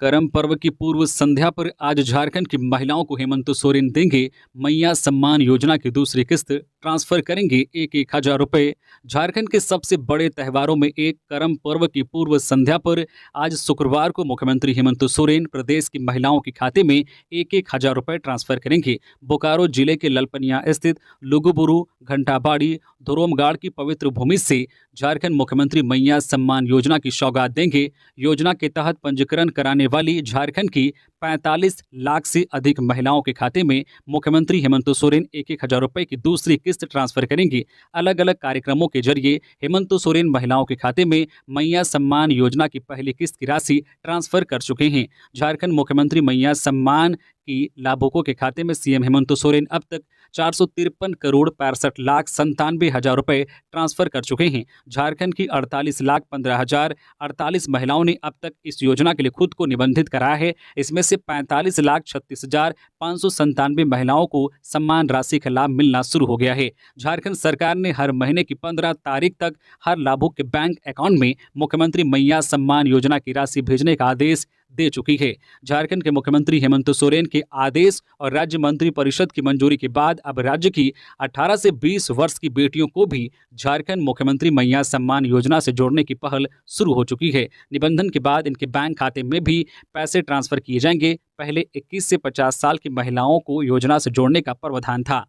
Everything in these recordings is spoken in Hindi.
करम पर्व की पूर्व संध्या पर आज झारखंड की महिलाओं को हेमंत सोरेन देंगे मैया सम्मान योजना की दूसरी किस्त, ट्रांसफर करेंगे 1,000 रुपए। झारखंड के सबसे बड़े त्योहारों में एक करम पर्व की पूर्व संध्या पर आज शुक्रवार को मुख्यमंत्री हेमंत सोरेन प्रदेश की महिलाओं के खाते में 1,000 रुपए ट्रांसफर करेंगे। बोकारो जिले के ललपनिया स्थित लुगुबुरु, घंटाबाड़ी, धोरमगाड़ की पवित्र भूमि से झारखंड मुख्यमंत्री मैया सम्मान योजना की सौगात देंगे। योजना के तहत पंजीकरण कराने वाली झारखंड की 45 लाख से अधिक महिलाओं के खाते में मुख्यमंत्री हेमंत सोरेन 1,000 रुपए की दूसरी किस्त ट्रांसफर करेंगे। अलग अलग कार्यक्रमों के जरिए हेमंत सोरेन महिलाओं के खाते में मैया सम्मान योजना की पहली किस्त की राशि ट्रांसफर कर चुके हैं। झारखंड मुख्यमंत्री मैया सम्मान की लाभुकों के खाते में सीएम हेमंत सोरेन अब तक 453 करोड़ 65 लाख 97 हजार रुपए ट्रांसफर कर चुके हैं। झारखंड की 48 लाख 15 हजार 48 महिलाओं ने अब तक इस योजना के लिए खुद को निबंधित कराया है। इसमें से 45 लाख 36 हजार 597 महिलाओं को सम्मान राशि का लाभ मिलना शुरू हो गया है। झारखंड सरकार ने हर महीने की 15 तारीख तक हर लाभुक के बैंक अकाउंट में मुख्यमंत्री मैया सम्मान योजना की राशि भेजने का आदेश दे चुकी है। झारखंड के मुख्यमंत्री हेमंत सोरेन के आदेश और राज्य मंत्री परिषद की मंजूरी के बाद अब राज्य की 18 से 20 वर्ष की बेटियों को भी झारखंड मुख्यमंत्री मैया सम्मान योजना से जोड़ने की पहल शुरू हो चुकी है। निबंधन के बाद इनके बैंक खाते में भी पैसे ट्रांसफर किए जाएंगे। पहले 21 से 50 साल की महिलाओं को योजना से जोड़ने का प्रावधान था।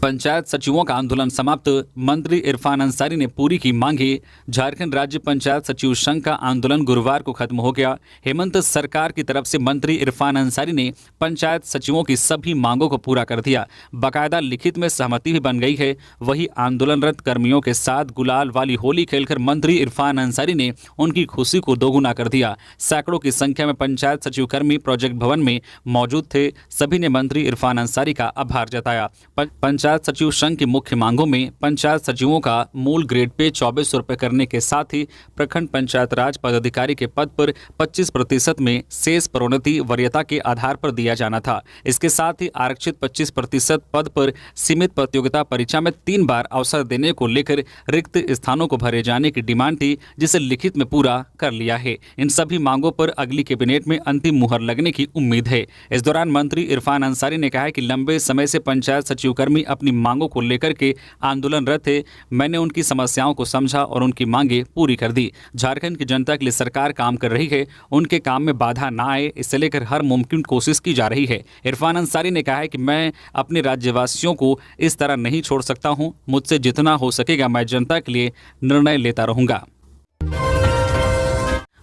पंचायत सचिवों का आंदोलन समाप्त, मंत्री इरफान अंसारी ने पूरी की मांगे। झारखंड राज्य पंचायत सचिव संघ का आंदोलन गुरुवार को खत्म हो गया। हेमंत सरकार की तरफ से मंत्री इरफान अंसारी ने पंचायत सचिवों की सभी मांगों को पूरा कर दिया। बाकायदा लिखित में सहमति भी बन गई है। वही आंदोलनरत कर्मियों के साथ गुलाल वाली होली खेलकर मंत्री इरफान अंसारी ने उनकी खुशी को दोगुना कर दिया। सैकड़ों की संख्या में पंचायत सचिव कर्मी प्रोजेक्ट भवन में मौजूद थे। सभी ने मंत्री इरफान अंसारी का आभार जताया। पंचायत सचिव संघ की मुख्य मांगों में पंचायत सचिवों का मूल ग्रेड पे 2400 रुपए करने के साथ ही प्रखंड पंचायत राज पदाधिकारी के पद पर 25% में शेष प्रोन्नति वरीयता के आधार पर दिया जाना था। इसके साथ ही आरक्षित 25% पद पर सीमित प्रतियोगिता परीक्षा में 3 बार अवसर देने को लेकर रिक्त स्थानों को भरे जाने की डिमांड थी, जिसे लिखित में पूरा कर लिया है। इन सभी मांगों पर अगली कैबिनेट में अंतिम मुहर लगने की उम्मीद है। इस दौरान मंत्री इरफान अंसारी ने कहा कि लंबे समय से पंचायत सचिव कर्मी अपनी मांगों को लेकर के आंदोलनरत थे। मैंने उनकी समस्याओं को समझा और उनकी मांगे पूरी कर दी। झारखंड की जनता के लिए सरकार काम कर रही है। उनके काम में बाधा ना आए, इससे लेकर हर मुमकिन कोशिश की जा रही है। इरफान अंसारी ने कहा है कि मैं अपने राज्यवासियों को इस तरह नहीं छोड़ सकता हूं। मुझसे जितना हो सकेगा मैं जनता के लिए निर्णय लेता रहूंगा।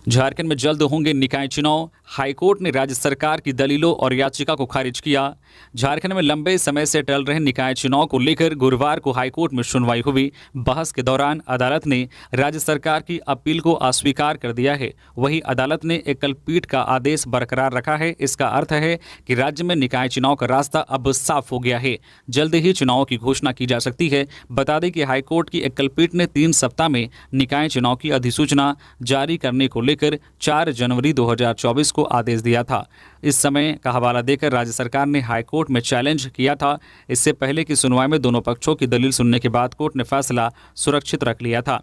झारखंड में जल्द होंगे निकाय चुनाव, हाईकोर्ट ने राज्य सरकार की दलीलों और याचिका को खारिज किया। झारखंड में लंबे समय से टल रहे निकाय चुनाव को लेकर गुरुवार को हाईकोर्ट में सुनवाई हुई। बहस के दौरान अदालत ने राज्य सरकार की अपील को अस्वीकार कर दिया है। वहीं अदालत ने एकल पीठ का आदेश बरकरार रखा है। इसका अर्थ है कि राज्य में निकाय चुनाव का रास्ता अब साफ हो गया है। जल्द ही चुनाव की घोषणा की जा सकती है। बता दें कि हाईकोर्ट की एकल पीठ ने 3 सप्ताह में निकाय चुनाव की अधिसूचना जारी करने को लेकर 4 जनवरी 2024 को आदेश दिया था। इस समय का हवाला देकर राज्य सरकार ने हाईकोर्ट में चैलेंज किया था। इससे पहले की सुनवाई में दोनों पक्षों की दलील सुनने के बाद कोर्ट ने फैसला सुरक्षित रख लिया था।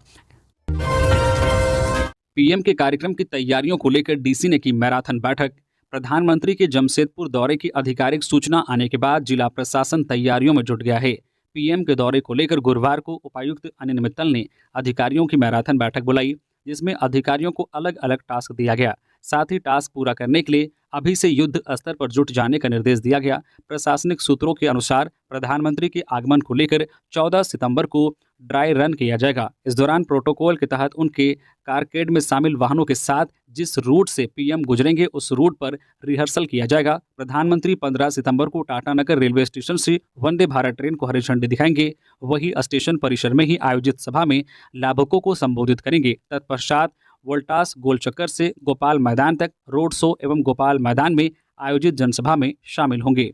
पीएम के कार्यक्रम की तैयारियों को लेकर डीसी ने की मैराथन बैठक। प्रधानमंत्री के जमशेदपुर दौरे की आधिकारिक सूचना आने के बाद जिला प्रशासन तैयारियों में जुट गया है। पीएम के दौरे को लेकर गुरुवार को उपायुक्त अनिल मित्तल ने अधिकारियों की मैराथन बैठक बुलाई, जिसमें अधिकारियों को अलग अलग टास्क दिया गया। साथ ही टास्क पूरा करने के लिए अभी से युद्ध स्तर पर जुट जाने का निर्देश दिया गया। प्रशासनिक सूत्रों के अनुसार प्रधानमंत्री के आगमन को लेकर 14 सितंबर को ड्राई रन किया जाएगा। इस दौरान प्रोटोकॉल के तहत उनके कारकेड में शामिल वाहनों के साथ जिस रूट से पीएम गुजरेंगे उस रूट पर रिहर्सल किया जाएगा। प्रधानमंत्री 15 सितंबर को टाटानगर रेलवे स्टेशन से वंदे भारत ट्रेन को हरी झंडी दिखाएंगे। वही स्टेशन परिसर में ही आयोजित सभा में लाभुकों को संबोधित करेंगे। तत्पश्चात वोल्टास गोल चक्कर से गोपाल मैदान तक रोड शो एवं गोपाल मैदान में आयोजित जनसभा में शामिल होंगे।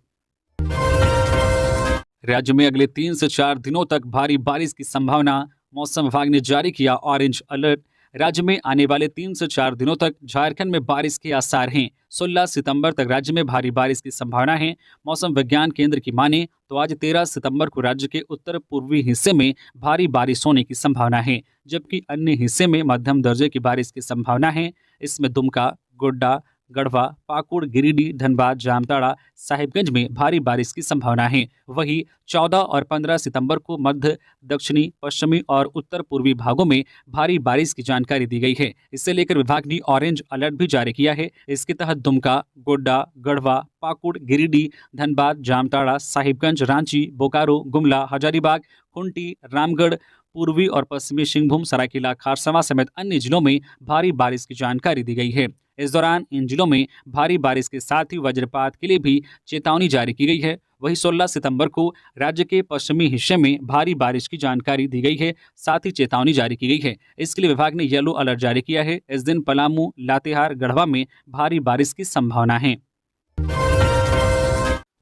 राज्य में अगले 3 से 4 दिनों तक भारी बारिश की संभावना, मौसम विभाग ने जारी किया ऑरेंज अलर्ट। राज्य में आने वाले 3 से 4 दिनों तक झारखंड में बारिश के आसार हैं। 16 सितंबर तक राज्य में भारी बारिश की संभावना है। मौसम विज्ञान केंद्र की माने तो आज 13 सितंबर को राज्य के उत्तर पूर्वी हिस्से में भारी बारिश होने की संभावना है, जबकि अन्य हिस्से में मध्यम दर्जे की बारिश की संभावना है। इसमें दुमका, गोड्डा, गढ़वा, पाकुड़, गिरिडीह, धनबाद, जामताड़ा, साहिबगंज में भारी बारिश की संभावना है। वहीं 14 और 15 सितंबर को मध्य, दक्षिणी, पश्चिमी और उत्तर पूर्वी भागों में भारी बारिश की जानकारी दी गई है। इससे लेकर विभाग ने ऑरेंज अलर्ट भी जारी किया है। इसके तहत दुमका, गोड्डा, गढ़वा, पाकुड़, गिरिडीह, धनबाद, जामताड़ा, साहिबगंज, रांची, बोकारो, गुमला, हजारीबाग, खूंटी, रामगढ़, पूर्वी और पश्चिमी सिंहभूम, सरायकेला, खारसवा समेत अन्य जिलों में भारी बारिश की जानकारी दी गई है। इस दौरान इन जिलों में भारी बारिश के साथ ही वज्रपात के लिए भी चेतावनी जारी की गई है। वहीं 16 सितंबर को राज्य के पश्चिमी हिस्से में भारी बारिश की जानकारी दी गई है, साथ ही चेतावनी जारी की गई है। इसके लिए विभाग ने येलो अलर्ट जारी किया है। इस दिन पलामू, लातेहार, गढ़वा में भारी बारिश की संभावना है।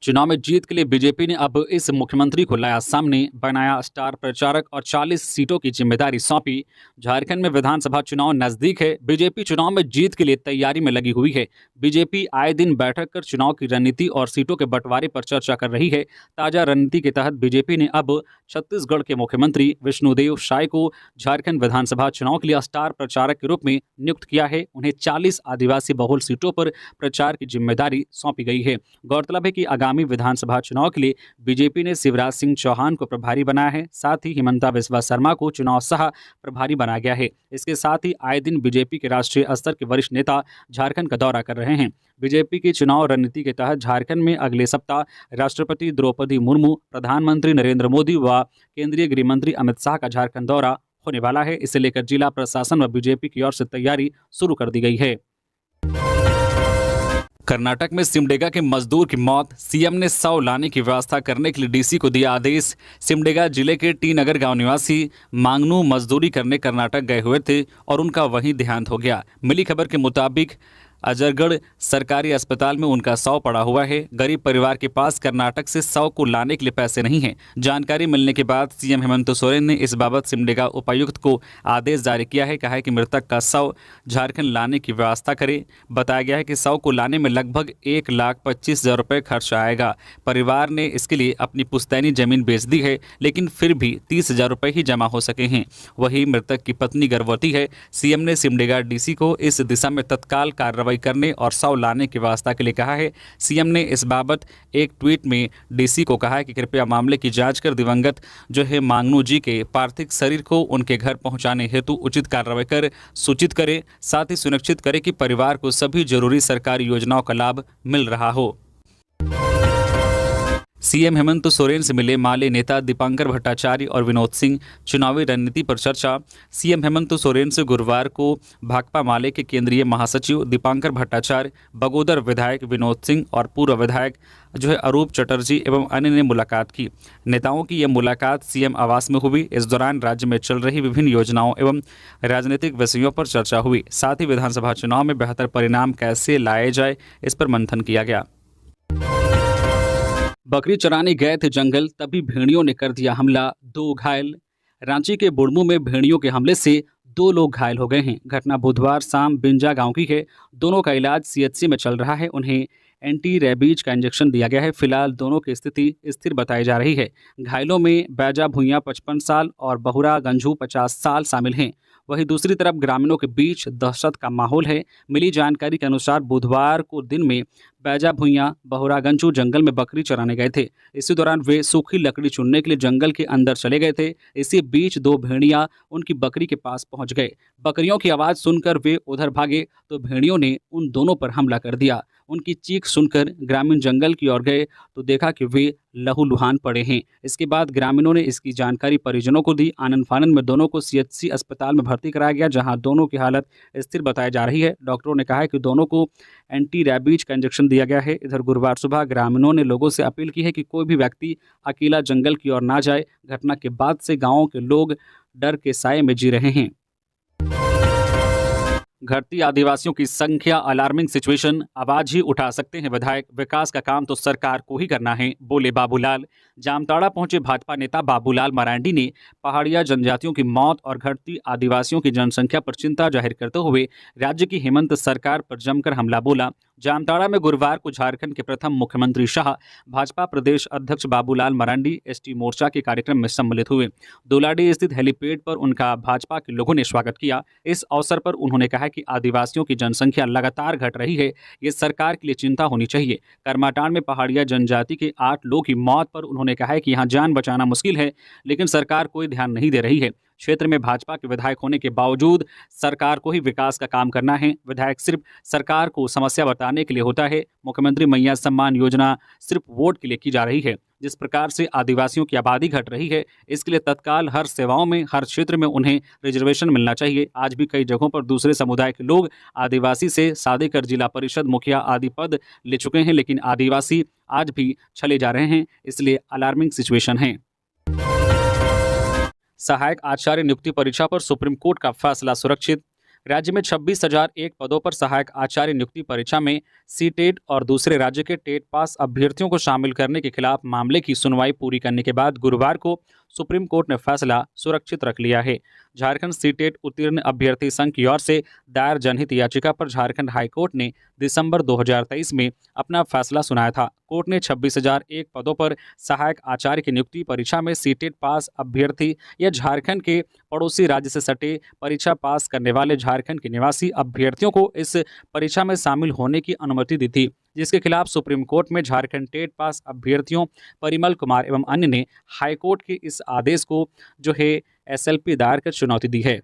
चुनाव में जीत के लिए बीजेपी ने अब इस मुख्यमंत्री को लाया सामने, बनाया स्टार प्रचारक और 40 सीटों की जिम्मेदारी सौंपी। झारखंड में विधानसभा चुनाव नजदीक है। बीजेपी चुनाव में जीत के लिए तैयारी में लगी हुई है। बीजेपी आए दिन बैठक कर चुनाव की रणनीति और सीटों के बंटवारे पर चर्चा कर रही है। ताजा रणनीति के तहत बीजेपी ने अब छत्तीसगढ़ के मुख्यमंत्री विष्णुदेव साय को झारखंड विधानसभा चुनाव के लिए स्टार प्रचारक के रूप में नियुक्त किया है। उन्हें 40 आदिवासी बहुल सीटों पर प्रचार की जिम्मेदारी सौंपी गई है। गौरतलब है कि आगामी विधानसभा चुनाव के लिए बीजेपी ने शिवराज सिंह चौहान को प्रभारी बनाया है। साथ ही हिमंता बिस्वा शर्मा को चुनाव सह प्रभारी बनाया गया है। इसके साथ ही आए दिन बीजेपी के राष्ट्रीय स्तर के वरिष्ठ नेता झारखंड का दौरा कर रहे हैं। बीजेपी की चुनाव रणनीति के तहत झारखंड में अगले सप्ताह राष्ट्रपति द्रौपदी मुर्मू, प्रधानमंत्री नरेंद्र मोदी व केंद्रीय गृह मंत्री अमित शाह का झारखंड दौरा होने वाला है। इसे लेकर जिला प्रशासन व बीजेपी की ओर से तैयारी शुरू कर दी गई है। कर्नाटक में सिमडेगा के मजदूर की मौत, सीएम ने शव लाने की व्यवस्था करने के लिए डीसी को दिया आदेश। सिमडेगा जिले के टी नगर गांव निवासी मांगनू मजदूरी करने कर्नाटक गए हुए थे और उनका वहीं देहांत हो गया। मिली खबर के मुताबिक अजरगढ़ सरकारी अस्पताल में उनका शव पड़ा हुआ है। गरीब परिवार के पास कर्नाटक से शव को लाने के लिए पैसे नहीं हैं। जानकारी मिलने के बाद सीएम हेमंत सोरेन ने इस बाबत सिमडेगा उपायुक्त को आदेश जारी किया है। कहा है कि मृतक का शव झारखंड लाने की व्यवस्था करे। बताया गया है कि शव को लाने में लगभग 1,25,000 रुपये खर्च आएगा। परिवार ने इसके लिए अपनी पुश्तैनी जमीन बेच दी है, लेकिन फिर भी 30,000 रुपये ही जमा हो सके हैं। वहीं मृतक की पत्नी गर्भवती है। सीएम ने सिमडेगा डीसी को इस दिशा में तत्काल कार्रवाई करने और शव लाने की व्यवस्था के लिए कहा है। सीएम ने इस बाबत एक ट्वीट में डीसी को कहा है कि कृपया मामले की जांच कर दिवंगत जो है मांगनू जी के पार्थिव शरीर को उनके घर पहुंचाने हेतु उचित कार्रवाई कर सूचित करें। साथ ही सुनिश्चित करें कि परिवार को सभी जरूरी सरकारी योजनाओं का लाभ मिल रहा हो। सीएम हेमंत सोरेन से मिले माले नेता दीपांकर भट्टाचार्य और विनोद सिंह, चुनावी रणनीति पर चर्चा। सीएम हेमंत सोरेन से गुरुवार को भाकपा माले के केंद्रीय महासचिव दीपांकर भट्टाचार्य, बगोदर विधायक विनोद सिंह और पूर्व विधायक जो है अरूप चटर्जी एवं अन्य ने मुलाकात की। नेताओं की यह मुलाकात सीएम आवास में हुई। इस दौरान राज्य में चल रही विभिन्न योजनाओं एवं राजनीतिक विषयों पर चर्चा हुई। साथ ही विधानसभा चुनाव में बेहतर परिणाम कैसे लाए जाए, इस पर मंथन किया गया। बकरी चराने गए थे जंगल, तभी भेड़ियों ने कर दिया हमला, 2 घायल। रांची के बुढ़मू में भेड़ियों के हमले से 2 लोग घायल हो गए हैं। घटना बुधवार शाम बिंजा गांव की है। दोनों का इलाज सीएचसी में चल रहा है। उन्हें एंटी रेबीज का इंजेक्शन दिया गया है। फिलहाल दोनों की स्थिति स्थिर बताई जा रही है। घायलों में बैजा भुइयां 55 साल और बहुरा गंझू 50 साल शामिल हैं। वहीं दूसरी तरफ ग्रामीणों के बीच दहशत का माहौल है। मिली जानकारी के अनुसार बुधवार को दिन में बैजा भुइयां बहुरागंजू जंगल में बकरी चराने गए थे। इसी दौरान वे सूखी लकड़ी चुनने के लिए जंगल के अंदर चले गए थे। इसी बीच 2 भेड़िया उनकी बकरी के पास पहुंच गए। बकरियों की आवाज़ सुनकर वे उधर भागे तो भेड़ियों ने उन दोनों पर हमला कर दिया। उनकी चीख सुनकर ग्रामीण जंगल की ओर गए तो देखा कि वे लहूलुहान पड़े हैं। इसके बाद ग्रामीणों ने इसकी जानकारी परिजनों को दी। आनन फानन में दोनों को सीएचसी अस्पताल में भर्ती कराया गया, जहां दोनों की हालत स्थिर बताई जा रही है। डॉक्टरों ने कहा है कि दोनों को एंटी रैबीज का इंजेक्शन दिया गया है। इधर गुरुवार सुबह ग्रामीणों ने लोगों से अपील की है कि कोई भी व्यक्ति अकेला जंगल की ओर ना जाए। घटना के बाद से गाँव के लोग डर के साए में जी रहे हैं। घटती आदिवासियों की संख्या अलार्मिंग सिचुएशन, आवाज ही उठा सकते हैं विधायक, विकास का काम तो सरकार को ही करना है, बोले बाबूलाल। जामताड़ा पहुंचे भाजपा नेता बाबूलाल मरांडी ने पहाड़िया जनजातियों की मौत और घटती आदिवासियों की जनसंख्या पर चिंता जाहिर करते हुए राज्य की हेमंत सरकार पर जमकर हमला बोला। जामताड़ा में गुरुवार को झारखंड के प्रथम मुख्यमंत्री शाह भाजपा प्रदेश अध्यक्ष बाबूलाल मरांडी एसटी मोर्चा के कार्यक्रम में सम्मिलित हुए। दोलाडी स्थित हेलीपैड पर उनका भाजपा के लोगों ने स्वागत किया। इस अवसर पर उन्होंने कहा कि आदिवासियों की जनसंख्या लगातार घट रही है, ये सरकार के लिए चिंता होनी चाहिए। करमाटांड में पहाड़िया जनजाति के 8 लोगों की मौत पर उन्होंने कहा है कि यहाँ जान बचाना मुश्किल है, लेकिन सरकार कोई ध्यान नहीं दे रही है। क्षेत्र में भाजपा के विधायक होने के बावजूद सरकार को ही विकास का काम करना है। विधायक सिर्फ सरकार को समस्या बताने के लिए होता है। मुख्यमंत्री मैया सम्मान योजना सिर्फ वोट के लिए की जा रही है। जिस प्रकार से आदिवासियों की आबादी घट रही है, इसके लिए तत्काल हर सेवाओं में, हर क्षेत्र में उन्हें रिजर्वेशन मिलना चाहिए। आज भी कई जगहों पर दूसरे समुदाय के लोग आदिवासी से शादी कर जिला परिषद मुखिया आदि पद ले चुके हैं, लेकिन आदिवासी आज भी छले जा रहे हैं, इसलिए अलार्मिंग सिचुएशन है। सहायक आचार्य नियुक्ति परीक्षा पर सुप्रीम कोर्ट का फैसला सुरक्षित। राज्य में 26,001 पदों पर सहायक आचार्य नियुक्ति परीक्षा में सीटेट और दूसरे राज्य के टेट पास अभ्यर्थियों को शामिल करने के खिलाफ मामले की सुनवाई पूरी करने के बाद गुरुवार को सुप्रीम कोर्ट ने फैसला सुरक्षित रख लिया है। झारखंड सीटेट उत्तीर्ण अभ्यर्थी संघ की ओर से दायर जनहित याचिका पर झारखंड हाईकोर्ट ने दिसंबर 2023 में अपना फैसला सुनाया था। कोर्ट ने 26,001 पदों पर सहायक आचार्य की नियुक्ति परीक्षा में सीटेट पास अभ्यर्थी या झारखंड के पड़ोसी राज्य से सटे परीक्षा पास करने वाले झारखंड के निवासी अभ्यर्थियों को इस परीक्षा में शामिल होने की अनुमति दी थी, जिसके खिलाफ सुप्रीम कोर्ट में झारखंड टेट पास अभ्यर्थियों परिमल कुमार एवं अन्य ने हाईकोर्ट के इस आदेश को जो है एसएलपी दायर कर चुनौती दी है।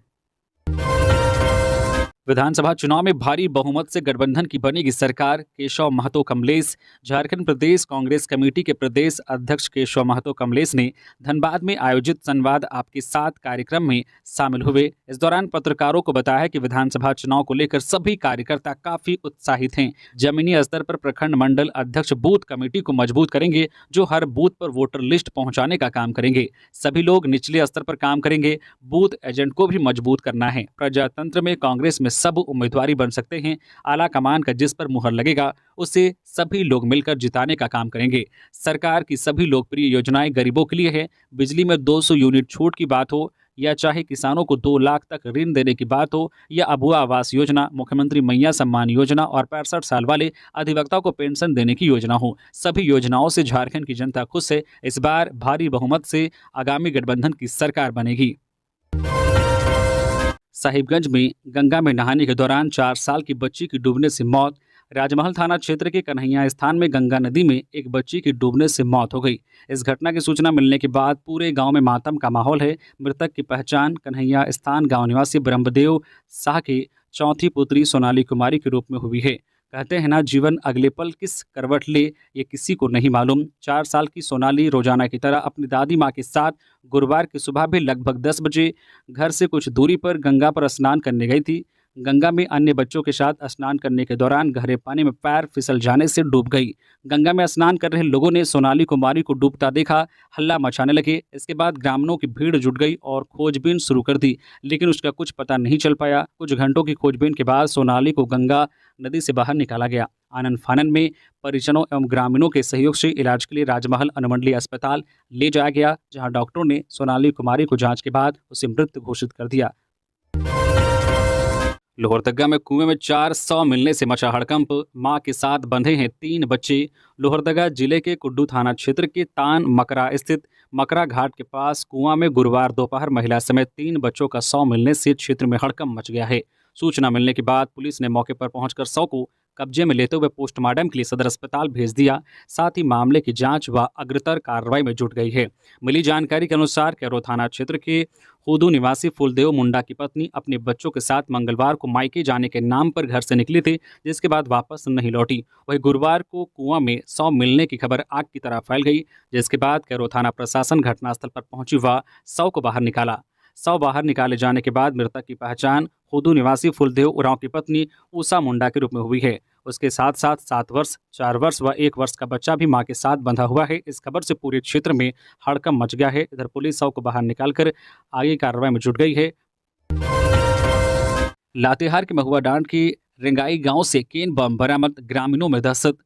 विधानसभा चुनाव में भारी बहुमत से गठबंधन की बनेगी सरकार, केशव महतो कमलेश। झारखंड प्रदेश कांग्रेस कमेटी के प्रदेश अध्यक्ष केशव महतो कमलेश ने धनबाद में आयोजित संवाद आपके साथ कार्यक्रम में शामिल हुए। इस दौरान पत्रकारों को बताया कि विधानसभा चुनाव को लेकर सभी कार्यकर्ता काफी उत्साहित हैं। जमीनी स्तर पर प्रखंड मंडल अध्यक्ष बूथ कमेटी को मजबूत करेंगे, जो हर बूथ पर वोटर लिस्ट पहुंचाने का काम करेंगे। सभी लोग निचले स्तर पर काम करेंगे। बूथ एजेंट को भी मजबूत करना है। प्रजातंत्र में कांग्रेस में सब उम्मीदवारी बन सकते हैं। आला कमान का जिस पर मुहर लगेगा उसे सभी लोग मिलकर जिताने का काम करेंगे। सरकार की सभी लोकप्रिय योजनाएं गरीबों के लिए है। बिजली में 200 यूनिट छूट की बात हो या चाहे किसानों को 2 लाख तक ऋण देने की बात हो या अबुआ आवास योजना, मुख्यमंत्री मैया सम्मान योजना और 65 साल वाले अधिवक्ता को पेंशन देने की योजना हो, सभी योजनाओं से झारखंड की जनता खुश है। इस बार भारी बहुमत से आगामी गठबंधन की सरकार बनेगी। साहिबगंज में गंगा में नहाने के दौरान 4 साल की बच्ची की डूबने से मौत। राजमहल थाना क्षेत्र के कन्हैया स्थान में गंगा नदी में एक बच्ची की डूबने से मौत हो गई। इस घटना की सूचना मिलने के बाद पूरे गांव में मातम का माहौल है। मृतक की पहचान कन्हैया स्थान गांव निवासी ब्रह्मदेव शाह की चौथी पुत्री सोनाली कुमारी के रूप में हुई है। कहते हैं ना, जीवन अगले पल किस करवट ले ये किसी को नहीं मालूम। 4 साल की सोनाली रोजाना की तरह अपनी दादी माँ के साथ गुरुवार की सुबह भी लगभग 10 बजे घर से कुछ दूरी पर गंगा पर स्नान करने गई थी। गंगा में अन्य बच्चों के साथ स्नान करने के दौरान गहरे पानी में पैर फिसल जाने से डूब गई। गंगा में स्नान कर रहे लोगों ने सोनाली कुमारी को डूबता देखा, हल्ला मचाने लगे। इसके बाद ग्रामीणों की भीड़ जुट गई और खोजबीन शुरू कर दी, लेकिन उसका कुछ पता नहीं चल पाया। कुछ घंटों की खोजबीन के बाद सोनाली को गंगा नदी से बाहर निकाला गया। आनन फानन में परिजनों एवं ग्रामीणों के सहयोग से इलाज के लिए राजमहल अनुमंडलीय अस्पताल ले जाया गया, जहां डॉक्टरों ने सोनाली कुमारी को जांच के बाद उसे मृत घोषित कर दिया। लोहरदगा में कुएं में 400 मिलने से मचा हड़कंप। मां के साथ बंधे हैं 3 बच्चे। लोहरदगा जिले के कुड्डू थाना क्षेत्र के तान मकरा स्थित मकरा घाट के पास कुआं में गुरुवार दोपहर महिला समेत 3 बच्चों का शव मिलने से क्षेत्र में हड़कंप मच गया है। सूचना मिलने के बाद पुलिस ने मौके पर पहुंचकर शव को कब्जे में लेते हुए पोस्टमार्टम के लिए सदर अस्पताल भेज दिया। साथ ही मामले की जांच व अग्रतर कार्रवाई में जुट गई है। मिली जानकारी के अनुसार कैरो थाना क्षेत्र के हुदू निवासी फुलदेव मुंडा की पत्नी अपने बच्चों के साथ मंगलवार को मायके जाने के नाम पर घर से निकली थी, जिसके बाद वापस नहीं लौटी। वही गुरुवार को कुआं में शव मिलने की खबर आग की तरह फैल गई, जिसके बाद कैरो थाना प्रशासन घटनास्थल पर पहुंची व शव को बाहर निकाला। शव बाहर निकाले जाने के बाद मृतक की पहचान हुदू निवासी फुलदेव उरांव की पत्नी उषा मुंडा के रूप में हुई है। उसके साथ साथ 7 वर्ष, 4 वर्ष व 1 वर्ष का बच्चा भी मां के साथ बंधा हुआ है। इस खबर से पूरे क्षेत्र में हड़कंप मच गया है। इधर पुलिस शव को बाहर निकालकर आगे कार्रवाई में जुट गई है। लातेहार के महुआ डांड की रेंगाई गांव से केन बम बरामद, ग्रामीणों में दहशत।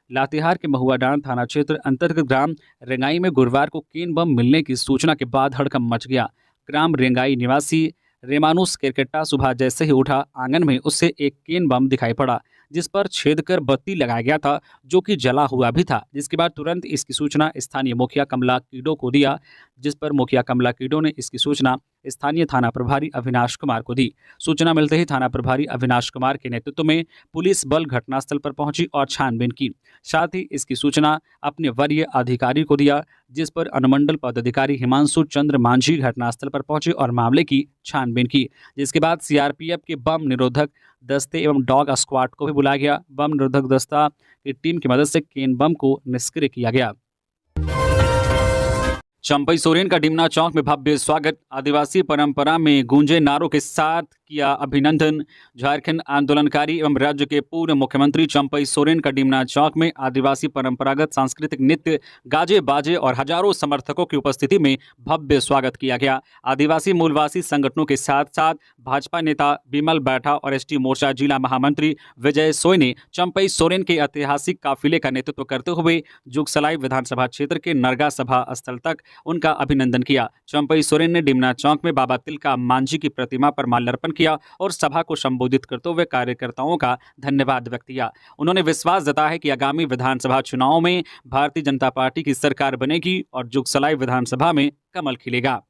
लातेहार के महुआ डांड थाना क्षेत्र अंतर्गत ग्राम रेंगाई में गुरुवार को केन बम मिलने की सूचना के बाद हड़कंप मच गया। ग्राम रेंगाई निवासी रेमानुस केरकेट्टा सुबह जैसे ही उठा, आंगन में उससे एक केन बम दिखाई पड़ा जिस पर छेद कर बत्ती लगाया गया था, जो कि जला हुआ भी था। जिसके बाद तुरंत इसकी सूचना स्थानीय मुखिया कमला कीडो को दिया, जिस पर मुखिया कमला कीडो ने इसकी सूचना स्थानीय थाना प्रभारी अविनाश कुमार को दी। सूचना मिलते ही थाना प्रभारी अविनाश कुमार के नेतृत्व में पुलिस बल घटनास्थल पर पहुंची और छानबीन की। साथ ही इसकी सूचना अपने वरीय अधिकारी को दिया, जिस पर अनुमंडल पदाधिकारी हिमांशु चंद्र मांझी घटनास्थल पर पहुंचे और मामले की छानबीन की। जिसके बाद सीआरपीएफ के बम निरोधक दस्ते एवं डॉग स्क्वाड को भी बुलाया गया। बम निरोधक दस्ता की टीम की मदद से केन बम को निष्क्रिय किया गया। चंपई सोरेन का डिमना चौक में भव्य स्वागत, आदिवासी परंपरा में गूंजे नारों के साथ किया अभिनंदन। झारखंड आंदोलनकारी एवं राज्य के पूर्व मुख्यमंत्री चंपई सोरेन का डिमना चौक में आदिवासी परंपरागत सांस्कृतिक नृत्य, गाजे बाजे और हजारों समर्थकों की उपस्थिति में भव्य स्वागत किया गया। आदिवासी मूलवासी संगठनों के साथ साथ भाजपा नेता बिमल बैठा और एसटी मोर्चा जिला महामंत्री विजय सोय ने चंपई सोरेन के ऐतिहासिक काफिले का नेतृत्व करते हुए जुगसलाई विधानसभा क्षेत्र के नरगा सभा स्थल तक उनका अभिनंदन किया। चंपई सोरेन ने डिमना चौक में बाबा तिलका मांझी की प्रतिमा पर माल्यार्पण किया और सभा को संबोधित करते हुए कार्यकर्ताओं का धन्यवाद व्यक्त किया। उन्होंने विश्वास जताया है कि आगामी विधानसभा चुनाव में भारतीय जनता पार्टी की सरकार बनेगी और जुगसलाई विधानसभा में कमल खिलेगा।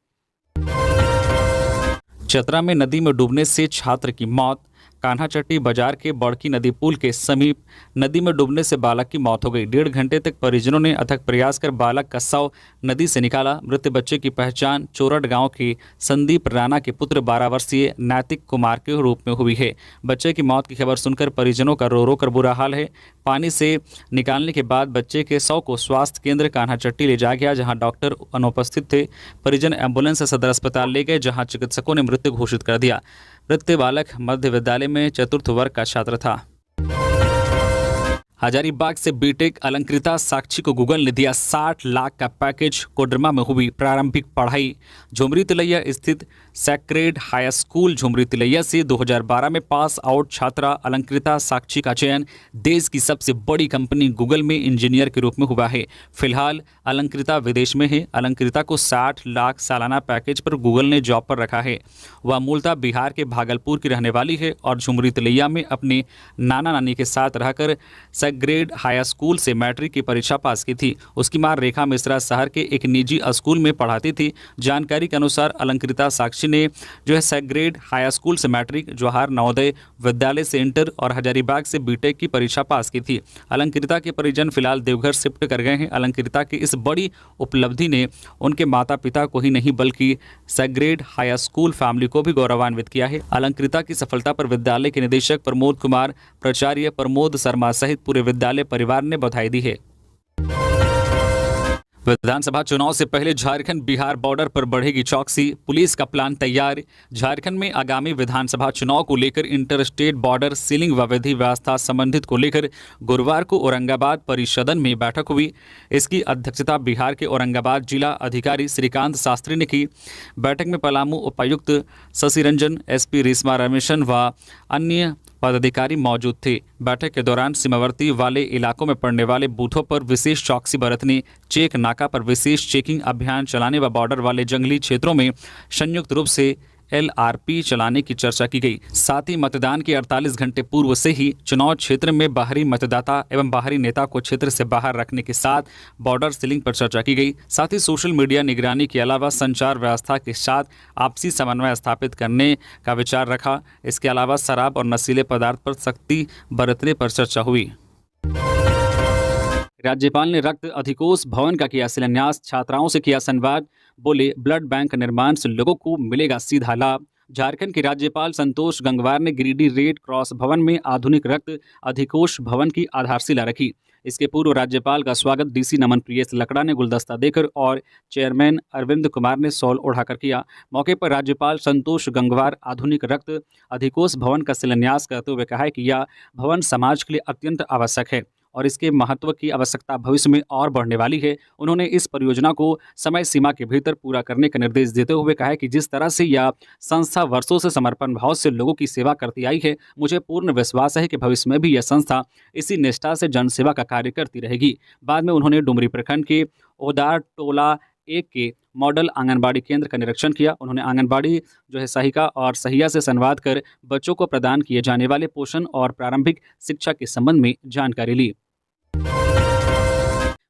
चतरा में नदी में डूबने से छात्र की मौत। कान्हाचट्टी बाजार के बड़की नदी पुल के समीप नदी में डूबने से बालक की मौत हो गई। 1.5 घंटे तक परिजनों ने अथक प्रयास कर बालक का शव नदी से निकाला। मृत बच्चे की पहचान चोरठ गांव के संदीप राणा के पुत्र 12 वर्षीय नैतिक कुमार के रूप में हुई है। बच्चे की मौत की खबर सुनकर परिजनों का रो रो कर बुरा हाल है। पानी से निकालने के बाद बच्चे के शव को स्वास्थ्य केंद्र कान्हाचट्टी ले जाया गया, जहाँ डॉक्टर अनुपस्थित थे। परिजन एम्बुलेंस से सदर अस्पताल ले गए, जहाँ चिकित्सकों ने मृत्यु घोषित कर दिया। मृत बालक मध्य विद्यालय में चतुर्थ वर्ग का छात्र था। हजारीबाग से बीटेक अलंकृता साक्षी को गूगल ने दिया 60 लाख का पैकेज। कोडरमा में हुई प्रारंभिक पढ़ाई। झुमरी तिलैया स्थित Sacred High School Jhumri Telaiya से 2012 में पास आउट छात्रा अलंकृता साक्षी का चयन देश की सबसे बड़ी कंपनी गूगल में इंजीनियर के रूप में हुआ है। फिलहाल अलंकृता विदेश में है। अलंकृता को 60 लाख सालाना पैकेज पर गूगल ने जॉब पर रखा है। वह मूलतः बिहार के भागलपुर की रहने वाली है और झुमरी तिलैया में अपने नाना नानी के साथ रहकर ग्रेड हाई स्कूल से मैट्रिक की परीक्षा पास की थी। उसकी मां रेखा मिश्रा शहर के एक निजी स्कूल में पढ़ाती थी। जानकारी के अनुसार अलंकृता साक्षी ने जो है सैग्रेड हाई स्कूल से मैट्रिक, जवाहर नवोदय विद्यालय से इंटर और हजारीबाग से बीटेक की परीक्षा पास की थी। अलंकृता के परिजन फिलहाल देवघर शिफ्ट कर गए हैं। अलंकृता की इस बड़ी उपलब्धि ने उनके माता पिता को ही नहीं बल्कि सैग्रेड हाई स्कूल फैमिली को भी गौरवान्वित किया है। अलंकृता की सफलता पर विद्यालय के निदेशक प्रमोद कुमार, प्राचार्य प्रमोद शर्मा सहित पूरे विद्यालय परिवार ने बधाई दी है। विधानसभा चुनाव से पहले झारखंड बिहार बॉर्डर पर बढ़ेगी चौकसी, पुलिस का प्लान तैयार। झारखंड में आगामी विधानसभा चुनाव को लेकर इंटर स्टेट बॉर्डर सीलिंग व विधि व्यवस्था संबंधित को लेकर गुरुवार को औरंगाबाद परिसदन में बैठक हुई। इसकी अध्यक्षता बिहार के औरंगाबाद जिला अधिकारी श्रीकांत शास्त्री ने की। बैठक में पलामू उपायुक्त शशि रंजन, एसपी रेशमा रमेशन व अन्य पदाधिकारी मौजूद थे। बैठक के दौरान सीमावर्ती वाले इलाकों में पड़ने वाले बूथों पर विशेष चौकसी बरतने, चेक नाका पर विशेष चेकिंग अभियान चलाने व बॉर्डर वाले जंगली क्षेत्रों में संयुक्त रूप से LRP चलाने की चर्चा की गई। साथ ही मतदान के 48 घंटे पूर्व से ही चुनाव क्षेत्र में बाहरी मतदाता एवं बाहरी नेता को क्षेत्र से बाहर रखने के साथ बॉर्डर सीलिंग पर चर्चा की गई। साथ ही सोशल मीडिया निगरानी के अलावा संचार व्यवस्था के साथ आपसी समन्वय स्थापित करने का विचार रखा। इसके अलावा शराब और नशीले पदार्थ पर सख्ती बरतने पर चर्चा हुई। राज्यपाल ने रक्त अधिकोष भवन का किया शिलान्यास, छात्राओं से किया संवाद। बोले, ब्लड बैंक निर्माण से लोगों को मिलेगा सीधा लाभ। झारखंड के राज्यपाल संतोष गंगवार ने गिरिडीह रेड क्रॉस भवन में आधुनिक रक्त अधिकोष भवन की आधारशिला रखी। इसके पूर्व राज्यपाल का स्वागत डीसी नमन प्रियेश लकड़ा ने गुलदस्ता देकर और चेयरमैन अरविंद कुमार ने शॉल ओढ़ाकर किया। मौके पर राज्यपाल संतोष गंगवार आधुनिक रक्त अधिकोष भवन का शिलान्यास करते हुए कहा है कि यह भवन समाज के लिए अत्यंत आवश्यक है। और इसके महत्व की आवश्यकता भविष्य में और बढ़ने वाली है। उन्होंने इस परियोजना को समय सीमा के भीतर पूरा करने का निर्देश देते हुए कहा है कि जिस तरह से यह संस्था वर्षों से समर्पण भाव से लोगों की सेवा करती आई है, मुझे पूर्ण विश्वास है कि भविष्य में भी यह संस्था इसी निष्ठा से जनसेवा का कार्य करती रहेगी। बाद में उन्होंने डुमरी प्रखंड के ओदार टोला 1 के मॉडल आंगनबाड़ी केंद्र का निरीक्षण किया। उन्होंने आंगनबाड़ी सहायिका और सहिया से संवाद कर बच्चों को प्रदान किए जाने वाले पोषण और प्रारंभिक शिक्षा के संबंध में जानकारी ली।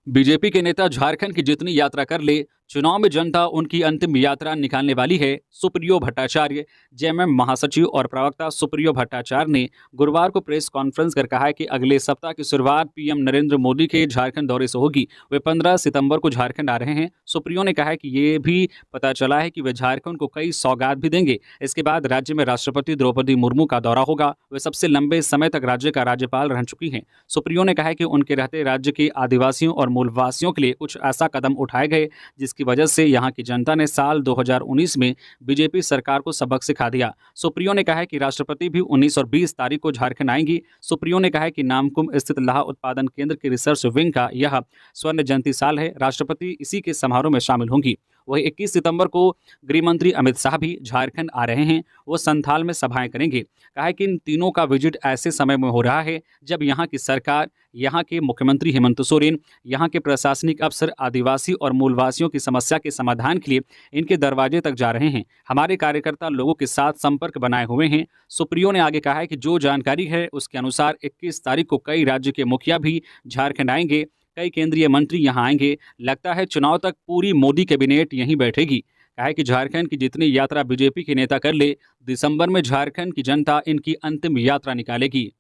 बीजेपी के नेता झारखंड की जितनी यात्रा कर ले, चुनाव में जनता उनकी अंतिम यात्रा निकालने वाली है। सुप्रियो भट्टाचार्य, जेएमएम महासचिव और प्रवक्ता सुप्रियो भट्टाचार्य ने गुरुवार को प्रेस कॉन्फ्रेंस कर कहा है कि अगले सप्ताह की शुरुआत पीएम नरेंद्र मोदी के झारखंड दौरे से होगी। वे 15 सितंबर को झारखंड आ रहे हैं। सुप्रियो ने कहा है कि ये भी पता चला है कि वे झारखंड को कई सौगात भी देंगे। इसके बाद राज्य में राष्ट्रपति द्रौपदी मुर्मू का दौरा होगा। वे सबसे लंबे समय तक राज्य का राज्यपाल रह चुकी हैं। सुप्रियो ने कहा है कि उनके रहते राज्य के आदिवासियों और मूलवासियों के लिए कुछ ऐसा कदम उठाए गए जिसकी वजह से यहां की जनता ने साल 2019 में बीजेपी सरकार को सबक सिखा दिया। सुप्रियो ने कहा है कि राष्ट्रपति भी 19 और 20 तारीख को झारखंड आएंगी। सुप्रियो ने कहा है कि नामकुम स्थित लाह उत्पादन केंद्र के रिसर्च विंग का यह स्वर्ण जयंती साल है। राष्ट्रपति इसी के समारोह में शामिल होंगी। वहीं 21 सितंबर को गृह मंत्री अमित शाह भी झारखंड आ रहे हैं। वो संथाल में सभाएं करेंगे। कहा है कि इन तीनों का विजिट ऐसे समय में हो रहा है जब यहाँ की सरकार, यहाँ के मुख्यमंत्री हेमंत सोरेन, यहाँ के प्रशासनिक अफसर आदिवासी और मूलवासियों की समस्या के समाधान के लिए इनके दरवाजे तक जा रहे हैं। हमारे कार्यकर्ता लोगों के साथ संपर्क बनाए हुए हैं। सुप्रियो ने आगे कहा है कि जो जानकारी है उसके अनुसार 21 तारीख को कई राज्य के मुखिया भी झारखंड आएंगे, कई केंद्रीय मंत्री यहां आएंगे। लगता है चुनाव तक पूरी मोदी कैबिनेट यहीं बैठेगी। कहा है कि झारखंड की जितनी यात्रा बीजेपी के नेता कर ले, दिसंबर में झारखंड की जनता इनकी अंतिम यात्रा निकालेगी।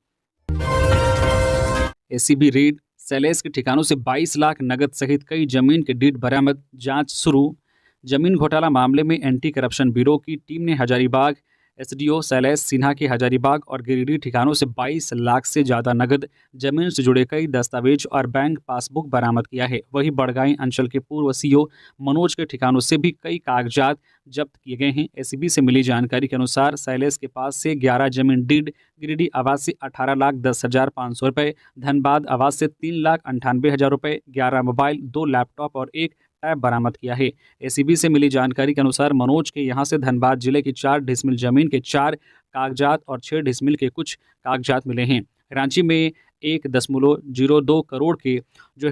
एसीबी रेड, शैलेश के ठिकानों से 22 लाख नगद सहित कई जमीन के डीड बरामद, जांच शुरू। जमीन घोटाला मामले में एंटी करप्शन ब्यूरो की टीम ने हजारीबाग एसडीओ शैलेश सिन्हा के हजारीबाग और गिरिडीह ठिकानों से 22 लाख से ज़्यादा नगद, जमीन से जुड़े कई दस्तावेज और बैंक पासबुक बरामद किया है। वहीं बड़गाई अंचल के पूर्व सीओ मनोज के ठिकानों से भी कई कागजात जब्त किए गए हैं। एसीबी से मिली जानकारी के अनुसार शैलेश के पास से 11 जमीन डीड, गिरिडीह आवास से 18,10,500 रुपये, धनबाद आवास से 3,98,000 रुपये, 11 मोबाइल, 2 लैपटॉप और 1 टैब बरामद किया है। एसीबी से मिली जानकारी के अनुसार मनोज के यहां से धनबाद जिले की 4 डिसमिल जमीन के 4 कागजात और 6 डिसमिल के कुछ कागजात मिले हैं। रांची में 1.02 करोड़ के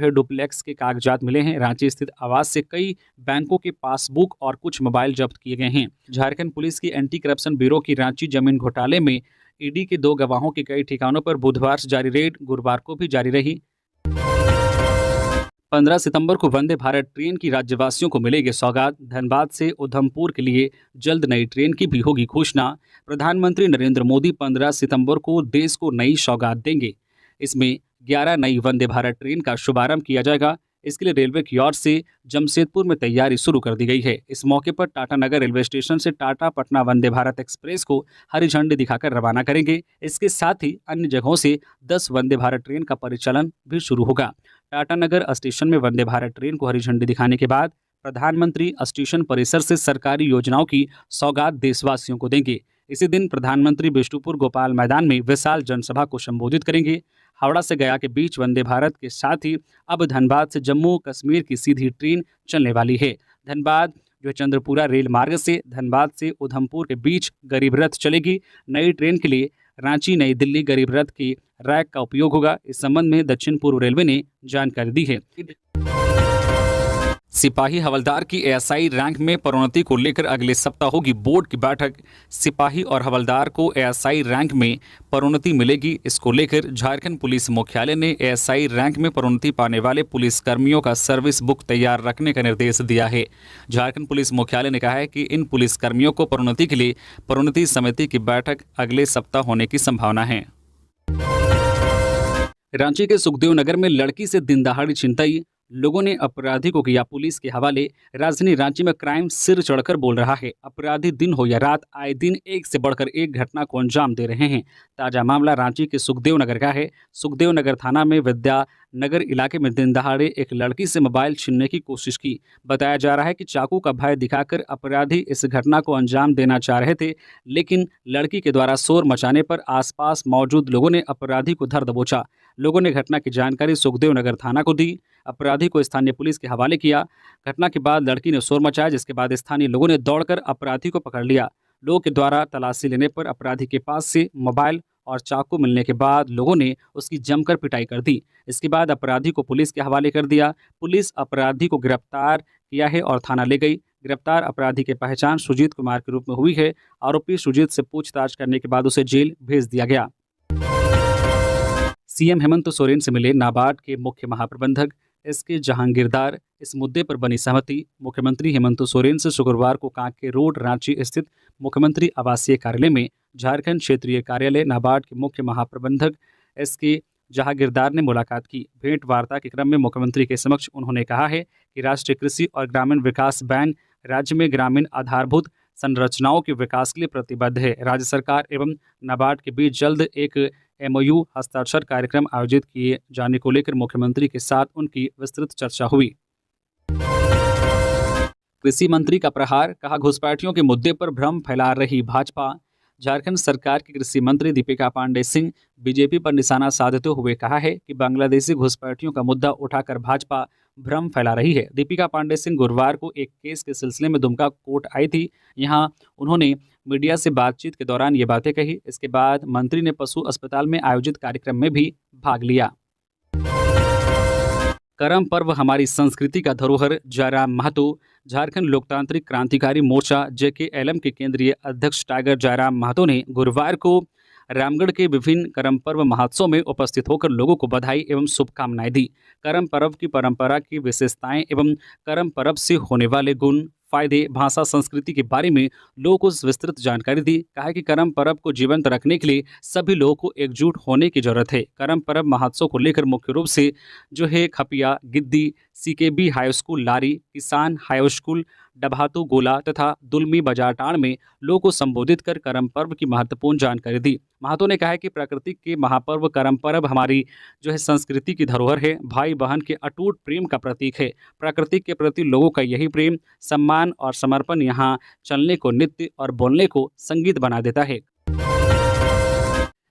डुप्लेक्स के कागजात मिले हैं। रांची स्थित आवास से कई बैंकों के पासबुक और कुछ मोबाइल जब्त किए गए हैं। झारखंड पुलिस की एंटी करप्शन ब्यूरो की रांची जमीन घोटाले में ईडी के 2 गवाहों के कई ठिकानों पर बुधवार से जारी रेड गुरुवार को भी जारी रही। 15 सितंबर को वंदे भारत ट्रेन की राज्यवासियों को मिलेगी सौगात। धनबाद से उधमपुर के लिए जल्द नई ट्रेन की भी होगी घोषणा। प्रधानमंत्री नरेंद्र मोदी 15 सितंबर को देश को नई सौगात देंगे। इसमें 11 नई वंदे भारत ट्रेन का शुभारंभ किया जाएगा। इसके लिए रेलवे की ओर से जमशेदपुर में तैयारी शुरू कर दी गई है। इस मौके पर टाटा नगर रेलवे स्टेशन से टाटा पटना वंदे भारत एक्सप्रेस को हरी झंडी दिखाकर रवाना करेंगे। इसके साथ ही अन्य जगहों से 10 वंदे भारत ट्रेन का परिचालन भी शुरू होगा। टाटा नगर स्टेशन में वंदे भारत ट्रेन को हरी झंडी दिखाने के बाद प्रधानमंत्री स्टेशन परिसर से सरकारी योजनाओं की सौगात देशवासियों को देंगे। इसी दिन प्रधानमंत्री बिष्टुपुर गोपाल मैदान में विशाल जनसभा को संबोधित करेंगे। हावड़ा से गया के बीच वंदे भारत के साथ ही अब धनबाद से जम्मू कश्मीर की सीधी ट्रेन चलने वाली है। धनबाद चंद्रपुरा रेल मार्ग से धनबाद से उधमपुर के बीच गरीब रथ चलेगी। नई ट्रेन के लिए रांची नई दिल्ली गरीब रथ की रैक का उपयोग होगा। इस संबंध में दक्षिण पूर्व रेलवे ने जानकारी दी है। सिपाही हवलदार की एएसआई रैंक में प्रोन्नति को लेकर अगले सप्ताह होगी बोर्ड की बैठक। सिपाही और हवलदार को एएसआई रैंक में प्रोन्नति मिलेगी। इसको लेकर झारखंड पुलिस मुख्यालय ने एएसआई रैंक में प्रोन्नति पाने वाले पुलिसकर्मियों का सर्विस बुक तैयार रखने का निर्देश दिया है। झारखंड पुलिस मुख्यालय ने कहा है कि इन पुलिसकर्मियों को प्रोन्नति के लिए प्रोन्नति समिति की बैठक अगले सप्ताह होने की संभावना है। रांची के सुखदेव नगर में लड़की से दिन दहाड़ी छिनतई, लोगों ने अपराधी को किया पुलिस के हवाले। राजधानी रांची में क्राइम सिर चढ़कर बोल रहा है। अपराधी दिन हो या रात आए दिन एक से बढ़कर एक घटना को अंजाम दे रहे हैं। ताजा मामला रांची के सुखदेव नगर का है। सुखदेव नगर थाना में विद्या नगर इलाके में दिन दहाड़े एक लड़की से मोबाइल छीनने की कोशिश की। बताया जा रहा है कि चाकू का भय दिखाकर अपराधी इस घटना को अंजाम देना चाह रहे थे, लेकिन लड़की के द्वारा शोर मचाने पर आसपास मौजूद लोगों ने अपराधी को धर दबोचा। लोगों ने घटना की जानकारी सुखदेव नगर थाना को दी। अपराधी को स्थानीय पुलिस के हवाले किया। घटना के बाद लड़की ने शोर मचाया, जिसके बाद स्थानीय लोगों ने दौड़कर अपराधी को पकड़ लिया। लोगों के द्वारा तलाशी लेने पर अपराधी के पास से मोबाइल और चाकू मिलने के बाद लोगों ने उसकी जमकर पिटाई कर दी। इसके बाद अपराधी को पुलिस के हवाले कर दिया। पुलिस अपराधी को गिरफ्तार किया है और थाना ले गई। गिरफ्तार अपराधी की पहचान सुजीत कुमार के रूप में हुई है। आरोपी सुजीत से पूछताछ करने के बाद उसे जेल भेज दिया गया। सीएम हेमंत सोरेन से मिले नाबार्ड के मुख्य महाप्रबंधक एसके जहांगीरदार। इस मुद्दे पर बनी सहमति। मुख्यमंत्री हेमंत सोरेन से शुक्रवार को कांके रोड रांची स्थित मुख्यमंत्री आवासीय कार्यालय में झारखंड क्षेत्रीय कार्यालय नाबार्ड के मुख्य महाप्रबंधक एसके जहांगीरदार ने मुलाकात की। भेंट वार्ता के क्रम में मुख्यमंत्री के समक्ष उन्होंने कहा है कि राष्ट्रीय कृषि और ग्रामीण विकास बैंक राज्य में ग्रामीण आधारभूत संरचनाओं के विकास के लिए प्रतिबद्ध है। राज्य सरकार एवं नाबार्ड के बीच जल्द एक एमओयू हस्ताक्षर कार्यक्रम आयोजित किए जाने को लेकर मुख्यमंत्री के साथ उनकी विस्तृत चर्चा हुई। कृषि मंत्री का प्रहार, कहा घुसपैठियों के मुद्दे पर भ्रम फैला रही भाजपा। झारखंड सरकार की कृषि मंत्री दीपिका पांडे सिंह बीजेपी पर निशाना साधते हुए कहा है कि बांग्लादेशी घुसपैठियों का मुद्दा उठाकर भाजपा भ्रम फैला रही है। दीपिका पांडे सिंह गुरुवार को एक केस के सिलसिले में दुमका कोर्ट आई थी। यहां उन्होंने मीडिया से बातचीत के दौरान ये बातें कही। इसके बाद मंत्री ने पशु अस्पताल में आयोजित कार्यक्रम में भी भाग लिया। करम पर्व हमारी संस्कृति का धरोहर, जयराम महतो। झारखंड लोकतांत्रिक क्रांतिकारी मोर्चा जेकेएलएम के केंद्रीय अध्यक्ष टाइगर जयराम महतो ने गुरुवार को रामगढ़ के विभिन्न करम पर्व महोत्सव में उपस्थित होकर लोगों को बधाई एवं शुभकामनाएं दी। करम पर्व की परंपरा की विशेषताएं एवं करम पर्व से होने वाले गुण, फायदे, भाषा, संस्कृति के बारे में लोगों को विस्तृत जानकारी दी। कहा कि करम पर्व को जीवंत रखने के लिए सभी लोगों को एकजुट होने की जरूरत है। करम पर्व महोत्सव को लेकर मुख्य रूप से जो है खपिया, गिद्दी, सीकेबी हाई स्कूल लारी, किसान हाई स्कूल डभातू गोला तथा दुलमी बाजारटाण में लोगों को संबोधित कर करम पर्व की महत्वपूर्ण जानकारी दी। महतो ने कहा कि प्रकृति के महापर्व करम पर्व हमारी जो है संस्कृति की धरोहर है, भाई बहन के अटूट प्रेम का प्रतीक है। प्रकृति के प्रति लोगों का यही प्रेम, सम्मान और समर्पण यहाँ चलने को नृत्य और बोलने को संगीत बना देता है।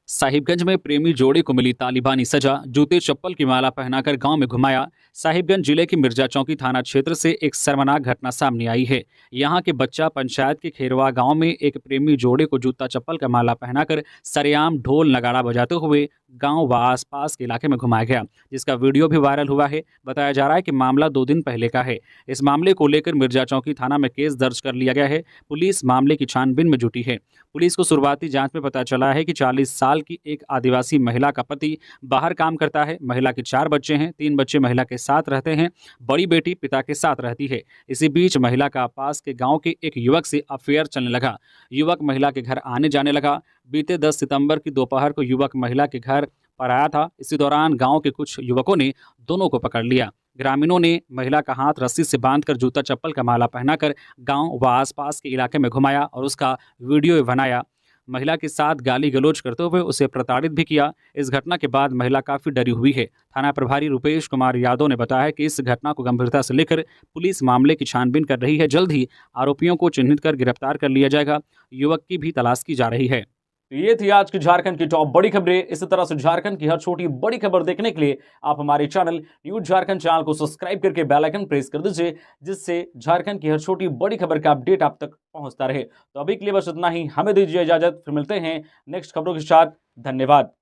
साहिबगंज में प्रेमी जोड़े को मिली तालिबानी सजा, जूते चप्पल की माला पहनाकर गांव में घुमाया। साहिबगंज जिले के मिर्जा चौकी थाना क्षेत्र से एक शर्मनाक घटना सामने आई है। यहां के बच्चा पंचायत के खेरवा गांव में एक प्रेमी जोड़े को जूता चप्पल का माला पहनाकर सरेआम ढोल नगाड़ा बजाते हुए गांव व आसपास के इलाके में घुमाया गया, जिसका वीडियो भी वायरल हुआ है। बताया जा रहा है कि मामला 2 दिन पहले का है। इस मामले को लेकर मिर्जा चौकी थाना में केस दर्ज कर लिया गया है। पुलिस मामले की छानबीन में जुटी है। पुलिस को शुरुआती जांच में पता चला है कि 40 साल की एक आदिवासी महिला का पति बाहर काम करता है। महिला के 4 बच्चे हैं। 3 बच्चे महिला के साथ रहते हैं। बड़ी बेटी पिता के साथ रहती है। इसी बीच महिला का पास के गांव के एक युवक से अफेयर चलने लगा। युवक महिला के घर आने जाने लगा। बीते 10 सितंबर की दोपहर को युवक महिला के घर पर आया था। इसी दौरान गांव के कुछ युवकों ने दोनों को पकड़ लिया। ग्रामीणों ने महिला का हाथ रस्सी से बांधकर जूता चप्पल का माला पहनाकर गांव व आसपास के इलाके में घुमाया और उसका वीडियो बनाया। महिला के साथ गाली गलौज करते हुए उसे प्रताड़ित भी किया। इस घटना के बाद महिला काफी डरी हुई है। थाना प्रभारी रुपेश कुमार यादव ने बताया कि इस घटना को गंभीरता से लेकर पुलिस मामले की छानबीन कर रही है। जल्द ही आरोपियों को चिन्हित कर गिरफ्तार कर लिया जाएगा। युवक की भी तलाश की जा रही है। ये थी आज की झारखंड की टॉप बड़ी खबरें। इसी तरह से झारखंड की हर छोटी बड़ी खबर देखने के लिए आप हमारे चैनल न्यूज झारखंड चैनल को सब्सक्राइब करके बेल आइकन प्रेस कर दीजिए, जिससे झारखंड की हर छोटी बड़ी खबर का अपडेट आप तक पहुंचता रहे। तो अभी के लिए बस इतना ही। हमें दीजिए इजाजत, फिर मिलते हैं नेक्स्ट खबरों के साथ। धन्यवाद।